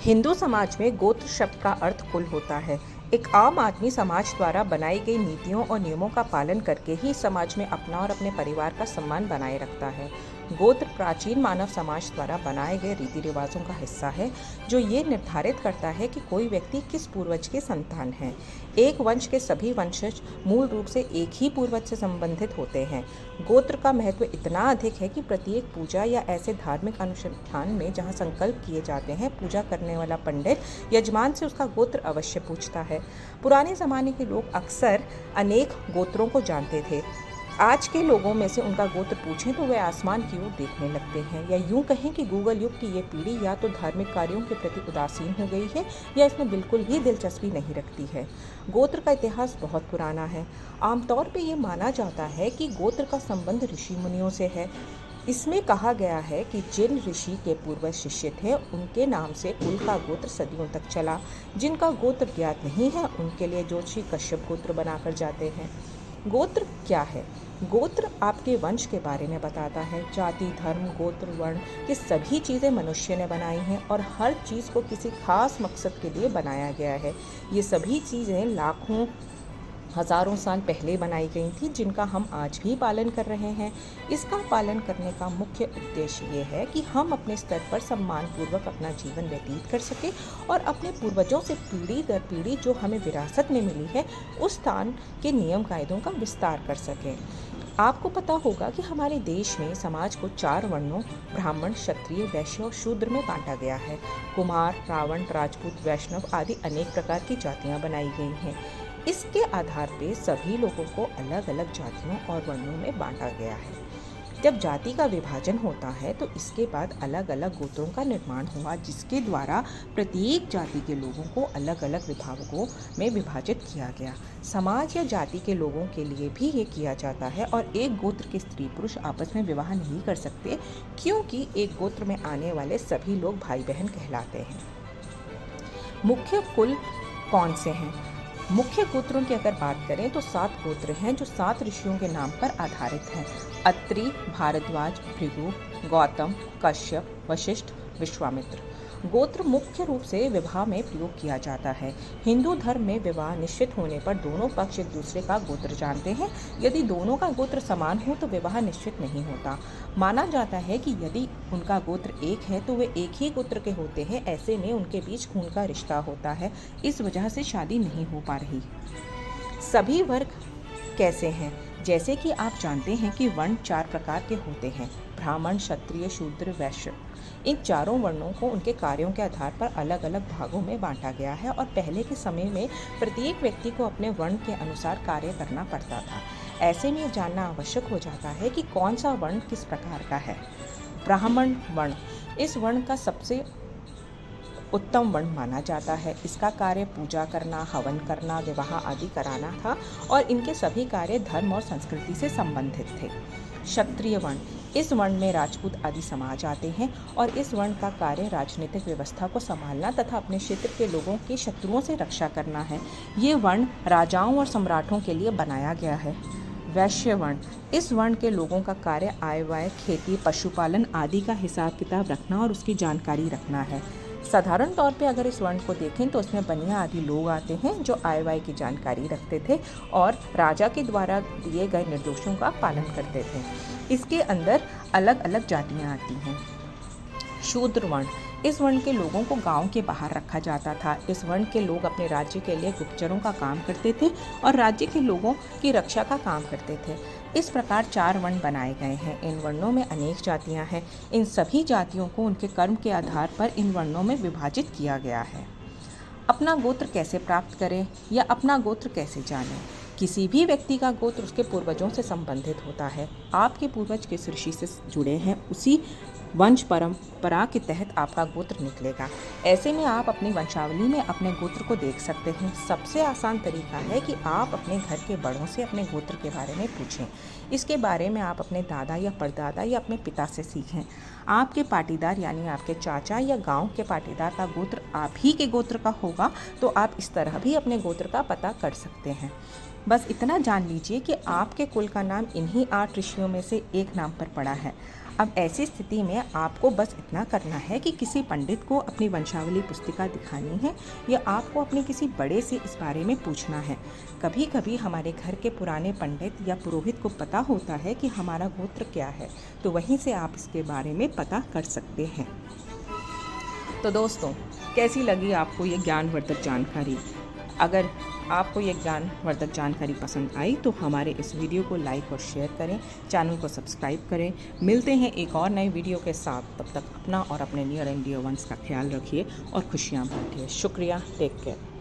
हिंदू समाज में गोत्र शब्द का अर्थ कुल होता है। एक आम आदमी समाज द्वारा बनाई गई नीतियों और नियमों का पालन करके ही समाज में अपना और अपने परिवार का सम्मान बनाए रखता है। गोत्र प्राचीन मानव समाज द्वारा बनाए गए रीति रिवाजों का हिस्सा है, जो ये निर्धारित करता है कि कोई व्यक्ति किस पूर्वज के संतान है। एक वंश के सभी वंशज मूल रूप से एक ही पूर्वज से संबंधित होते हैं। गोत्र का महत्व इतना अधिक है कि प्रत्येक पूजा या ऐसे धार्मिक अनुष्ठान में जहाँ संकल्प किए जाते हैं, पूजा करने वाला पंडित यजमान से उसका गोत्र अवश्य पूछता है। पुराने ज़माने के लोग अक्सर अनेक गोत्रों को जानते थे। आज के लोगों में से उनका गोत्र पूछें तो वे आसमान की ओर देखने लगते हैं, या यूं कहें कि गूगल युग की ये पीढ़ी या तो धार्मिक कार्यों के प्रति उदासीन हो गई है या इसमें बिल्कुल भी दिलचस्पी नहीं रखती है। गोत्र का इतिहास बहुत पुराना है। आमतौर पर यह माना जाता है कि गोत्र का संबंध ऋषि मुनियों से है। इसमें कहा गया है कि जिन ऋषि के पूर्वज शिष्य थे, उनके नाम से कुल का गोत्र सदियों तक चला। जिनका गोत्र ज्ञात नहीं है, उनके लिए ज्योतिषी कश्यप गोत्र बनाकर जाते हैं। गोत्र क्या है? गोत्र आपके वंश के बारे में बताता है। जाति, धर्म, गोत्र, वर्ण, ये सभी चीज़ें मनुष्य ने बनाई हैं और हर चीज़ को किसी खास मकसद के लिए बनाया गया है। ये सभी चीज़ें लाखों हज़ारों साल पहले बनाई गई थी, जिनका हम आज भी पालन कर रहे हैं। इसका पालन करने का मुख्य उद्देश्य ये है कि हम अपने स्तर पर सम्मानपूर्वक अपना जीवन व्यतीत कर सकें और अपने पूर्वजों से पीढ़ी दर पीढ़ी जो हमें विरासत में मिली है, उस स्थान के नियम कायदों का विस्तार कर सकें। आपको पता होगा कि हमारे देश में समाज को 4 वर्णों ब्राह्मण, क्षत्रिय, वैश्य और शूद्र में बांटा गया है। कुमार, रावण, राजपूत, वैष्णव आदि अनेक प्रकार की जातियां बनाई गई हैं। इसके आधार पर सभी लोगों को अलग अलग जातियों और वर्णों में बांटा गया है। जब जाति का विभाजन होता है तो इसके बाद अलग अलग गोत्रों का निर्माण हुआ, जिसके द्वारा प्रत्येक जाति के लोगों को अलग अलग विभागों में विभाजित किया गया। समाज या जाति के लोगों के लिए भी ये किया जाता है और एक गोत्र के स्त्री पुरुष आपस में विवाह नहीं कर सकते, क्योंकि एक गोत्र में आने वाले सभी लोग भाई बहन कहलाते हैं। मुख्य कुल कौन से हैं? मुख्य गोत्रों की अगर बात करें तो 7 गोत्र हैं, जो 7 ऋषियों के नाम पर आधारित हैं। अत्रि, भारद्वाज, भृगु, गौतम, कश्यप, वशिष्ठ, विश्वामित्र। गोत्र मुख्य रूप से विवाह में प्रयोग किया जाता है। हिंदू धर्म में विवाह निश्चित होने पर दोनों पक्ष एक दूसरे का गोत्र जानते हैं। यदि दोनों का गोत्र समान हो तो विवाह निश्चित नहीं होता। माना जाता है कि यदि उनका गोत्र एक है तो वे एक ही गोत्र के होते हैं। ऐसे में उनके बीच खून का रिश्ता होता है। इस वजह से शादी नहीं हो पा रही। सभी वर्ग कैसे हैं? जैसे कि आप जानते हैं कि वर्ण 4 प्रकार के होते हैं: ब्राह्मण, क्षत्रिय, शूद्र, वैश्य। इन चारों वर्णों को उनके कार्यों के आधार पर अलग अलग भागों में बांटा गया है और पहले के समय में प्रत्येक व्यक्ति को अपने वर्ण के अनुसार कार्य करना पड़ता था। ऐसे में यह जानना आवश्यक हो जाता है कि कौन सा वर्ण किस प्रकार का है। ब्राह्मण वर्ण इस वर्ण का सबसे उत्तम वर्ण माना जाता है। इसका कार्य पूजा करना, हवन करना, विवाह आदि कराना था और इनके सभी कार्य धर्म और संस्कृति से संबंधित थे। क्षत्रिय वर्ण इस वर्ण में राजपूत आदि समाज आते हैं और इस वर्ण का कार्य राजनीतिक व्यवस्था को संभालना तथा अपने क्षेत्र के लोगों के शत्रुओं से रक्षा करना है। ये वर्ण राजाओं और सम्राटों के लिए बनाया गया है। वैश्य वर्ण इस वर्ण के लोगों का कार्य आय व्यय, खेती, पशुपालन आदि का हिसाब किताब रखना और उसकी जानकारी रखना है। साधारण तौर पे अगर इस वर्ण को देखें तो उसमें बनिया आदि लोग आते हैं, जो आय व्यय की जानकारी रखते थे और राजा के द्वारा दिए गए निर्देशों का पालन करते थे। इसके अंदर अलग अलग जातियां आती हैं। शूद्र वर्ण इस वर्ण के लोगों को गांव के बाहर रखा जाता था। इस वर्ण के लोग अपने राज्य के लिए गुप्तचरों का काम करते थे और राज्य के लोगों की रक्षा का काम करते थे। इस प्रकार 4 वर्ण बनाए गए हैं। इन वर्णों में अनेक जातियां हैं। इन सभी जातियों को उनके कर्म के आधार पर इन वर्णों में विभाजित किया गया है। अपना गोत्र कैसे प्राप्त करें या अपना गोत्र कैसे जानें? किसी भी व्यक्ति का गोत्र उसके पूर्वजों से संबंधित होता है। आपके पूर्वज किस ऋषि से जुड़े हैं, उसी वंश परंपरा के तहत आपका गोत्र निकलेगा। ऐसे में आप अपनी वंशावली में अपने गोत्र को देख सकते हैं। सबसे आसान तरीका है कि आप अपने घर के बड़ों से अपने गोत्र के बारे में पूछें। इसके बारे में आप अपने दादा या परदादा या अपने पिता से सीखें। आपके पाटीदार यानी आपके चाचा या गांव के पाटीदार का गोत्र आप ही के गोत्र का होगा, तो आप इस तरह भी अपने गोत्र का पता कर सकते हैं। बस इतना जान लीजिए कि आपके कुल का नाम इन्हीं 8 ऋषियों में से एक नाम पर पड़ा है। अब ऐसी स्थिति में आपको बस इतना करना है कि किसी पंडित को अपनी वंशावली पुस्तिका दिखानी है या आपको अपने किसी बड़े से इस बारे में पूछना है। कभी कभी हमारे घर के पुराने पंडित या पुरोहित को पता होता है कि हमारा गोत्र क्या है, तो वहीं से आप इसके बारे में पता कर सकते हैं। तो दोस्तों, कैसी लगी आपको ये ज्ञानवर्धक जानकारी? अगर आपको ये ज्ञानवर्धक जानकारी पसंद आई तो हमारे इस वीडियो को लाइक और शेयर करें, चैनल को सब्सक्राइब करें। मिलते हैं एक और नई वीडियो के साथ। तब तक अपना और अपने नियर एंड डियर वंस का ख्याल रखिए और खुशियाँ बांटिए। शुक्रिया। Take care.